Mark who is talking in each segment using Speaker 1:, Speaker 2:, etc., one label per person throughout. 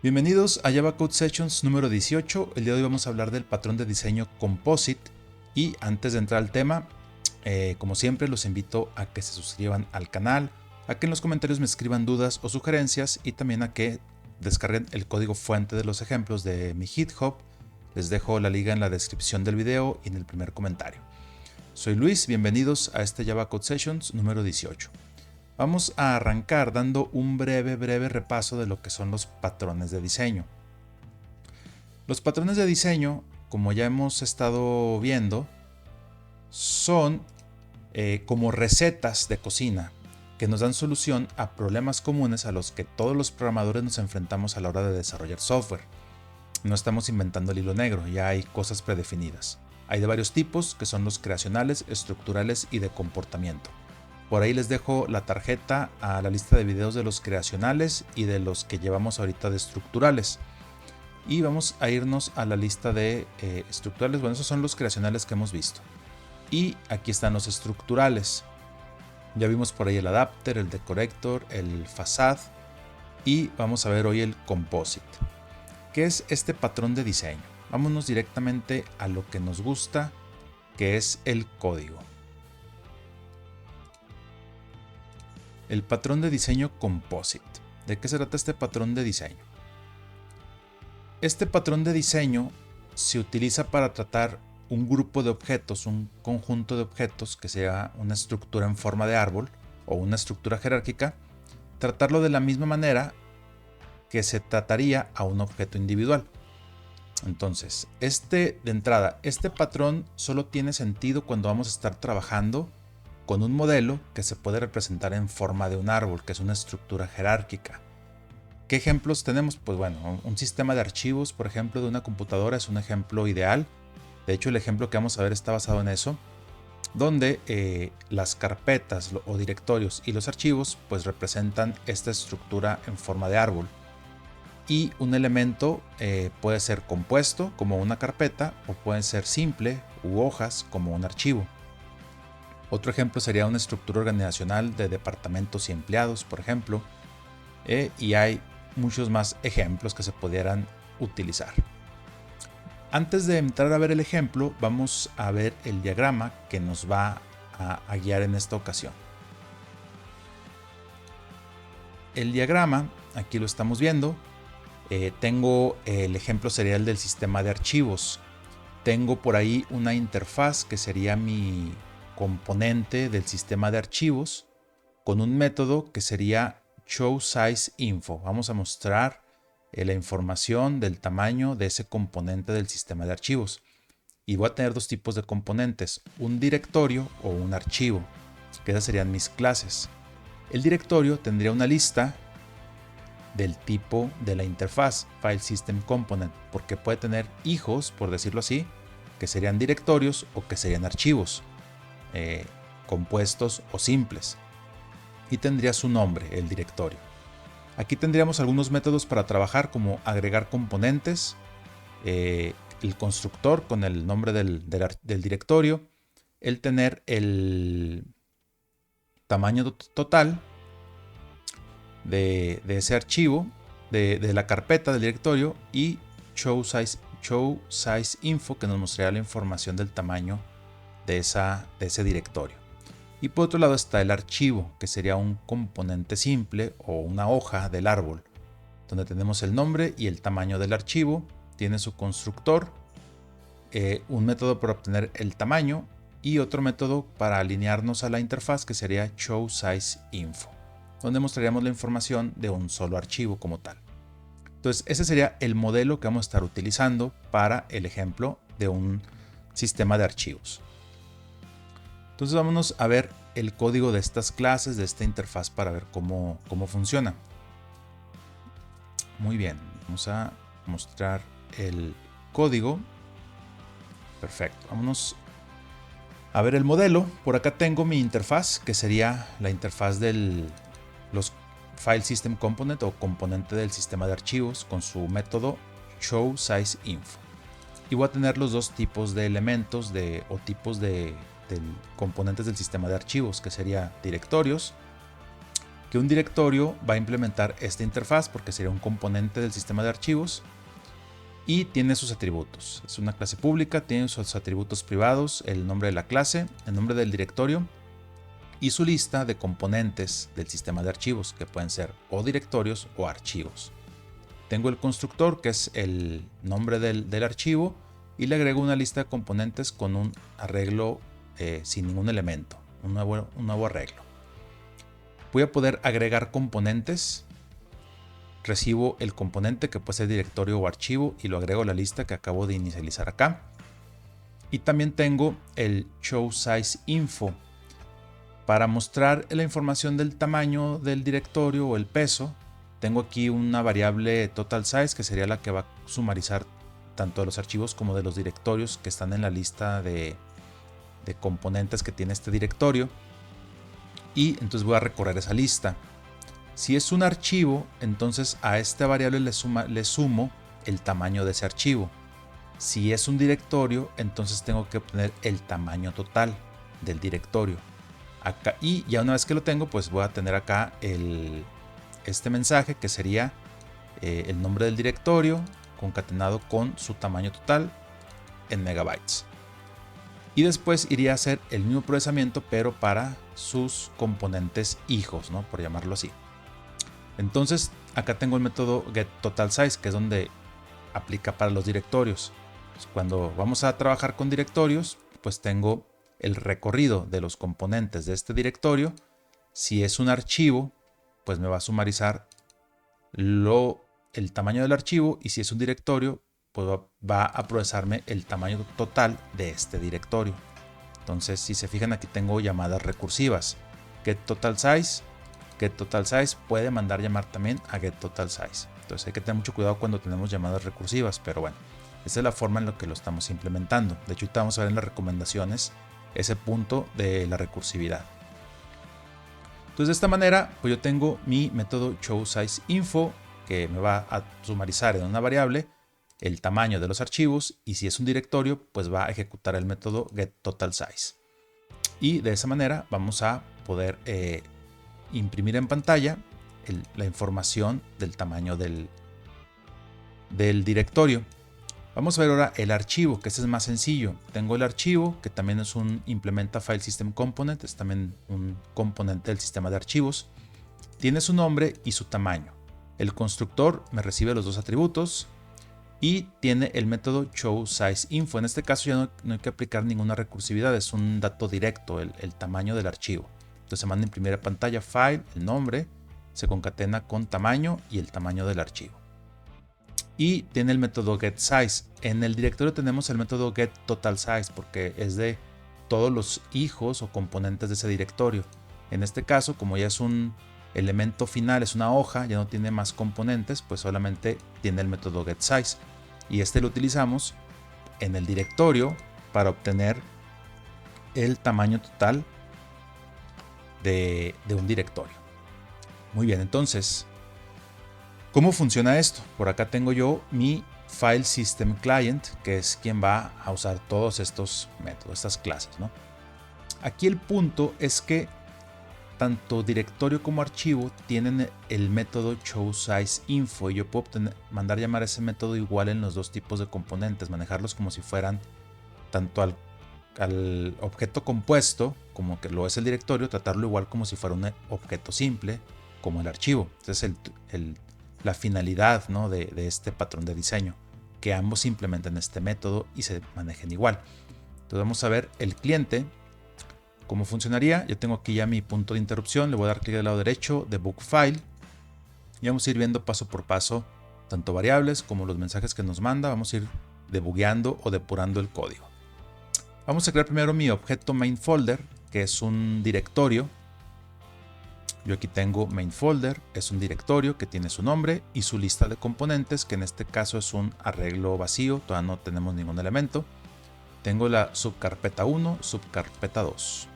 Speaker 1: Bienvenidos a Java Code Sessions número 18. El día de hoy vamos a hablar del patrón de diseño Composite. Y antes de entrar al tema, como siempre, los invito a que se suscriban al canal, a que en los comentarios me escriban dudas o sugerencias y también a que descarguen el código fuente de los ejemplos de mi GitHub. Les dejo la liga en la descripción del video y en el primer comentario. Soy Luis, bienvenidos a este Java Code Sessions número 18. Vamos a arrancar dando un breve repaso de lo que son los patrones de diseño. Los patrones de diseño, como ya hemos estado viendo, son como recetas de cocina que nos dan solución a problemas comunes a los que todos los programadores nos enfrentamos a la hora de desarrollar software. No estamos inventando el hilo negro, ya hay cosas predefinidas. Hay de varios tipos, que son los creacionales, estructurales y de comportamiento. Por ahí les dejo la tarjeta a la lista de videos de los creacionales y de los que llevamos ahorita de estructurales. Y vamos a irnos a la lista de estructurales. Bueno, esos son los creacionales que hemos visto. Y aquí están los estructurales. Ya vimos por ahí el adapter, el decorator, el facade. Y vamos a ver hoy el composite. ¿Qué es este patrón de diseño? Vámonos directamente a lo que nos gusta, que es el código. El patrón de diseño Composite. ¿De qué se trata este patrón de diseño? Este patrón de diseño se utiliza para tratar un grupo de objetos, un conjunto de objetos que sea una estructura en forma de árbol o una estructura jerárquica, tratarlo de la misma manera que se trataría a un objeto individual. Entonces, de entrada, este patrón solo tiene sentido cuando vamos a estar trabajando con un modelo que se puede representar en forma de un árbol, que es una estructura jerárquica. ¿Qué ejemplos tenemos? Pues bueno, un sistema de archivos, por ejemplo, de una computadora es un ejemplo ideal. De hecho, el ejemplo que vamos a ver está basado en eso, donde las carpetas o directorios y los archivos pues representan esta estructura en forma de árbol. Y un elemento puede ser compuesto como una carpeta o puede ser simple u hojas como un archivo. Otro ejemplo sería una estructura organizacional de departamentos y empleados, por ejemplo, y hay muchos más ejemplos que se pudieran utilizar. Antes de entrar a ver el ejemplo, vamos a ver el diagrama que nos va a guiar en esta ocasión. El diagrama, aquí lo estamos viendo, tengo el ejemplo serial del sistema de archivos. Tengo por ahí una interfaz que sería mi componente del sistema de archivos con un método que sería showSizeInfo. Vamos a mostrar la información del tamaño de ese componente del sistema de archivos. Y voy a tener dos tipos de componentes, un directorio o un archivo, que esas serían mis clases. El directorio tendría una lista del tipo de la interfaz, File System Component, porque puede tener hijos, por decirlo así, que serían directorios o que serían archivos. Compuestos o simples, y tendría su nombre, el directorio. Aquí tendríamos algunos métodos para trabajar, como agregar componentes, el constructor con el nombre del directorio, el tener el tamaño total de ese archivo, de la carpeta del directorio, y showSizeInfo, que nos mostraría la información del tamaño de ese directorio. Y por otro lado está el archivo, que sería un componente simple o una hoja del árbol, donde tenemos el nombre y el tamaño del archivo, tiene su constructor, un método para obtener el tamaño y otro método para alinearnos a la interfaz, que sería showSizeInfo, donde mostraríamos la información de un solo archivo como tal. Entonces ese sería el modelo que vamos a estar utilizando para el ejemplo de un sistema de archivos. Entonces vámonos a ver el código de estas clases, de esta interfaz, para ver cómo funciona. Muy bien, vamos a mostrar el código. Perfecto, vámonos a ver el modelo. Por acá tengo mi interfaz, que sería la interfaz de los File System Component o componente del sistema de archivos, con su método showSizeInfo. Y voy a tener los dos tipos de elementos o tipos de componentes del sistema de archivos, que sería directorios que un directorio va a implementar esta interfaz porque sería un componente del sistema de archivos y tiene sus atributos. Es una clase pública, tiene sus atributos privados, el nombre de la clase, el nombre del directorio y su lista de componentes del sistema de archivos, que pueden ser o directorios o archivos. Tengo el constructor, que es el nombre del archivo, y le agrego una lista de componentes con un arreglo sin ningún elemento, un nuevo arreglo. Voy a poder agregar componentes. Recibo el componente que puede ser directorio o archivo y lo agrego a la lista que acabo de inicializar acá. Y también tengo el show size info para mostrar la información del tamaño del directorio o el peso. Tengo aquí una variable total size que sería la que va a sumarizar tanto de los archivos como de los directorios que están en la lista de componentes que tiene este directorio. Y entonces voy a recorrer esa lista. Si es un archivo, entonces a esta variable le sumo el tamaño de ese archivo. Si es un directorio, entonces tengo que obtener el tamaño total del directorio. Acá, y ya una vez que lo tengo, pues voy a tener acá este mensaje que sería el nombre del directorio concatenado con su tamaño total en megabytes. Y después iría a hacer el mismo procesamiento, pero para sus componentes hijos, ¿no? Por llamarlo así. Entonces acá tengo el método getTotalSize, que es donde aplica para los directorios. Pues cuando vamos a trabajar con directorios, pues tengo el recorrido de los componentes de este directorio. Si es un archivo, pues me va a sumarizar el tamaño del archivo, y si es un directorio, pues va a procesarme el tamaño total de este directorio. Entonces, si se fijan, aquí tengo llamadas recursivas. getTotalSize puede mandar llamar también a getTotalSize. Entonces hay que tener mucho cuidado cuando tenemos llamadas recursivas, pero bueno, esa es la forma en la que lo estamos implementando. De hecho, ahorita vamos a ver en las recomendaciones ese punto de la recursividad. Entonces, de esta manera, pues yo tengo mi método showSizeInfo que me va a sumarizar en una variable el tamaño de los archivos, y si es un directorio, pues va a ejecutar el método getTotalSize. Y de esa manera vamos a poder imprimir en pantalla la información del tamaño del directorio. Vamos a ver ahora el archivo, que este es más sencillo. Tengo el archivo, que también es un implementa file system component, es también un componente del sistema de archivos. Tiene su nombre y su tamaño. El constructor me recibe los dos atributos y tiene el método showSizeInfo. En este caso ya no hay que aplicar ninguna recursividad, es un dato directo, el tamaño del archivo. Entonces se manda a imprimir a pantalla file, el nombre, se concatena con tamaño y el tamaño del archivo. Y tiene el método getSize. En el directorio tenemos el método getTotalSize porque es de todos los hijos o componentes de ese directorio. En este caso, como ya es un elemento final, es una hoja, ya no tiene más componentes, pues solamente tiene el método getSize. Y este lo utilizamos en el directorio para obtener el tamaño total de un directorio. Muy bien, entonces, ¿cómo funciona esto? Por acá tengo yo mi File System Client, que es quien va a usar todos estos métodos, estas clases, ¿no? Aquí el punto es que tanto directorio como archivo tienen el método showSizeInfo, y yo puedo mandar llamar a ese método igual en los dos tipos de componentes, manejarlos como si fueran tanto al objeto compuesto, como que lo es el directorio, tratarlo igual como si fuera un objeto simple, como el archivo. Entonces la finalidad, ¿no?, de este patrón de diseño, que ambos implementen este método y se manejen igual. Entonces vamos a ver el cliente, cómo funcionaría. Yo tengo aquí ya mi punto de interrupción, le voy a dar clic del lado derecho, debug file, y vamos a ir viendo paso por paso tanto variables como los mensajes que nos manda. Vamos a ir debugueando o depurando el código. Vamos a crear primero mi objeto main folder, que es un directorio. Yo aquí tengo main folder, es un directorio que tiene su nombre y su lista de componentes, que en este caso es un arreglo vacío, todavía no tenemos ningún elemento. Tengo la subcarpeta 1, subcarpeta 2.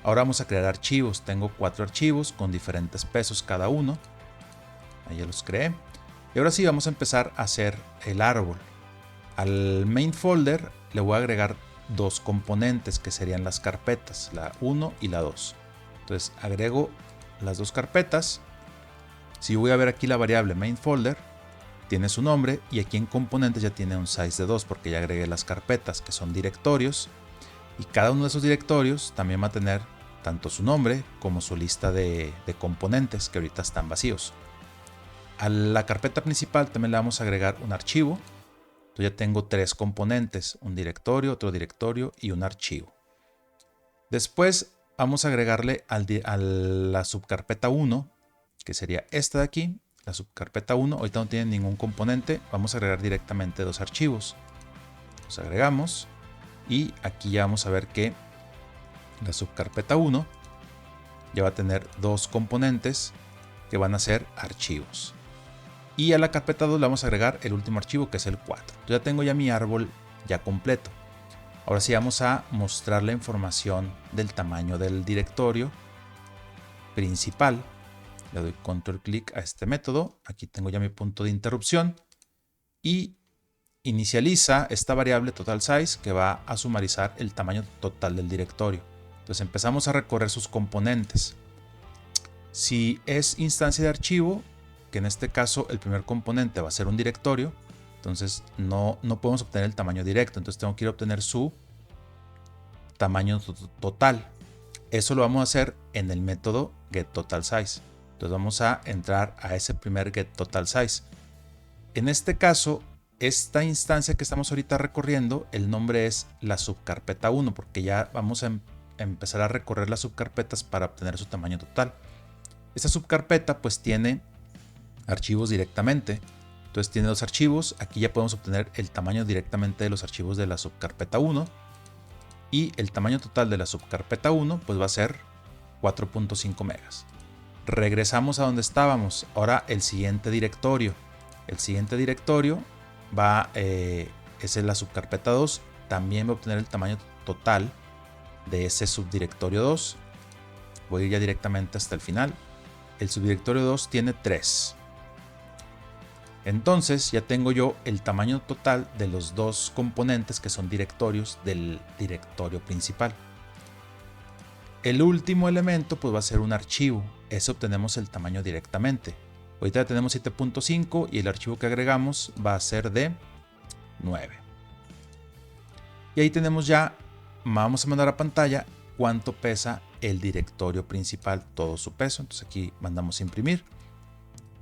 Speaker 1: Ahora vamos a crear archivos. Tengo 4 archivos con diferentes pesos cada uno. Ahí ya los creé. Y ahora sí vamos a empezar a hacer el árbol. Al main folder le voy a agregar dos componentes que serían las carpetas, la 1 y la 2. Entonces agrego las dos carpetas. Si voy a ver aquí la variable main folder, tiene su nombre y aquí en componentes ya tiene un size de 2 porque ya agregué las carpetas que son directorios y cada uno de esos directorios también va a tener tanto su nombre como su lista de componentes que ahorita están vacíos. A la carpeta principal también le vamos a agregar un archivo. Entonces ya tengo 3 componentes, un directorio, otro directorio y un archivo. Después vamos a agregarle a la subcarpeta 1, que sería esta de aquí, la subcarpeta 1. Ahorita no tiene ningún componente, vamos a agregar directamente 2 archivos. Los agregamos y aquí ya vamos a ver que la subcarpeta 1 ya va a tener 2 componentes que van a ser archivos. Y a la carpeta 2 le vamos a agregar el último archivo que es el 4. Yo ya tengo ya mi árbol ya completo. Ahora sí vamos a mostrar la información del tamaño del directorio principal. Le doy control clic a este método. Aquí tengo ya mi punto de interrupción. Y inicializa esta variable total size que va a sumarizar el tamaño total del directorio. Entonces empezamos a recorrer sus componentes. Si es instancia de archivo, que en este caso el primer componente va a ser un directorio, entonces no podemos obtener el tamaño directo, entonces tengo que ir a obtener su tamaño total. Eso lo vamos a hacer en el método getTotalSize. Entonces vamos a entrar a ese primer getTotalSize. En este caso, esta instancia que estamos ahorita recorriendo, el nombre es la subcarpeta 1, porque ya vamos a empezar a recorrer las subcarpetas para obtener su tamaño total. Esta subcarpeta pues tiene archivos directamente. Entonces tiene 2 archivos. Aquí ya podemos obtener el tamaño directamente de los archivos de la subcarpeta 1. Y el tamaño total de la subcarpeta 1 pues va a ser 4.5 megas. Regresamos a donde estábamos. Ahora el siguiente directorio. El siguiente directorio es en la subcarpeta 2. También va a obtener el tamaño total de ese subdirectorio 2. Voy a ir ya directamente hasta el final. El subdirectorio 2 tiene 3. Entonces ya tengo yo el tamaño total de los 2 componentes que son directorios del directorio principal. El último elemento pues va a ser un archivo. Ese obtenemos el tamaño directamente. Ahorita ya tenemos 7.5 y el archivo que agregamos va a ser de 9. Y ahí tenemos ya, vamos a mandar a pantalla cuánto pesa el directorio principal, todo su peso. Entonces aquí mandamos a imprimir.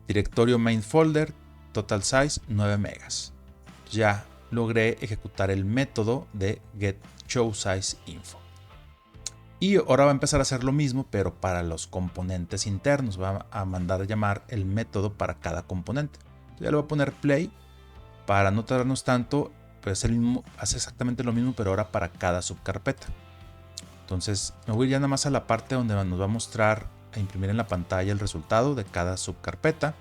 Speaker 1: Directorio main folder, total size 9 megas. Ya logré ejecutar el método de getShowSizeInfo. Y ahora va a empezar a hacer lo mismo, pero para los componentes internos. Va a mandar a llamar el método para cada componente. Ya le voy a poner play para no tardarnos tanto. Pues hace exactamente lo mismo, pero ahora para cada subcarpeta. Entonces me voy ya nada más a la parte donde nos va a mostrar a imprimir en la pantalla el resultado de cada subcarpeta.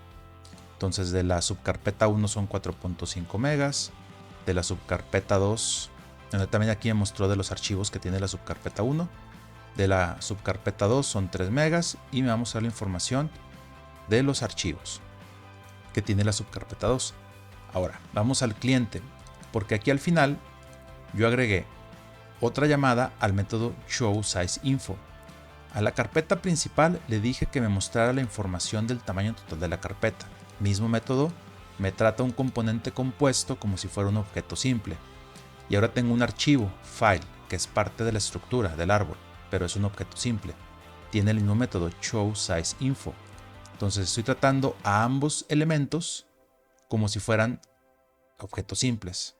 Speaker 1: Entonces de la subcarpeta 1 son 4.5 megas. De la subcarpeta 2, también aquí me mostró de los archivos que tiene la subcarpeta 1. De la subcarpeta 2 son 3 megas y me va a mostrar la información de los archivos que tiene la subcarpeta 2. Ahora vamos al cliente, porque aquí al final yo agregué otra llamada al método showSizeInfo. A la carpeta principal le dije que me mostrara la información del tamaño total de la carpeta. Mismo método me trata un componente compuesto como si fuera un objeto simple. Y ahora tengo un archivo, file, que es parte de la estructura del árbol, pero es un objeto simple. Tiene el mismo método showSizeInfo. Entonces estoy tratando a ambos elementos como si fueran objetos simples,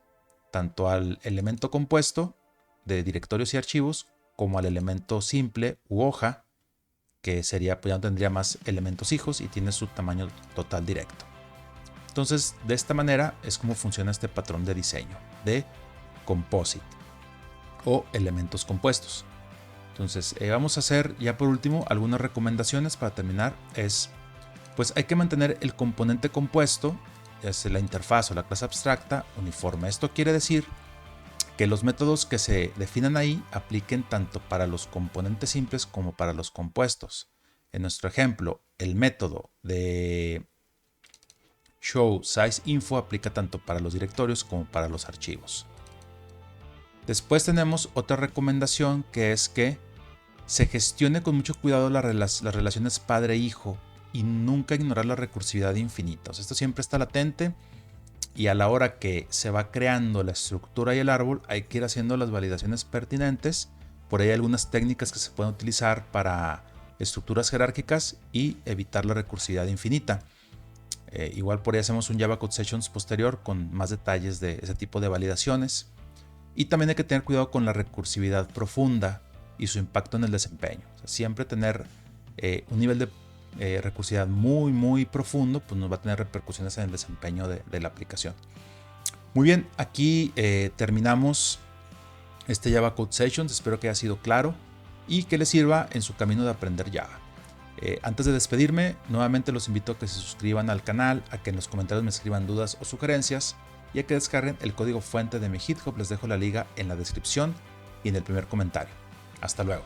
Speaker 1: tanto al elemento compuesto de directorios y archivos como al elemento simple u hoja, que sería, pues ya no tendría más elementos hijos y tiene su tamaño total directo. Entonces de esta manera es como funciona este patrón de diseño de composite o elementos compuestos. Entonces vamos a hacer ya por último algunas recomendaciones para terminar. Pues hay que mantener el componente compuesto, ya sea la interfaz o la clase abstracta, uniforme. Esto quiere decir que los métodos que se definan ahí apliquen tanto para los componentes simples como para los compuestos. En nuestro ejemplo, el método de showSizeInfo aplica tanto para los directorios como para los archivos. Después tenemos otra recomendación que es que se gestione con mucho cuidado las relaciones padre-hijo y nunca ignorar la recursividad infinita. O sea, esto siempre está latente y a la hora que se va creando la estructura y el árbol hay que ir haciendo las validaciones pertinentes. Por ahí hay algunas técnicas que se pueden utilizar para estructuras jerárquicas y evitar la recursividad infinita. Igual por ahí hacemos un Java Code Sessions posterior con más detalles de ese tipo de validaciones. Y también hay que tener cuidado con la recursividad profunda y su impacto en el desempeño. O sea, siempre tener un nivel de recursividad muy profundo, pues nos va a tener repercusiones en el desempeño de la aplicación. Muy bien, aquí terminamos este Java Code Sessions. Espero que haya sido claro y que les sirva en su camino de aprender Java. Antes de despedirme, nuevamente los invito a que se suscriban al canal, a que en los comentarios me escriban dudas o sugerencias y a que descarguen el código fuente de mi GitHub. Les dejo la liga en la descripción y en el primer comentario. Hasta luego.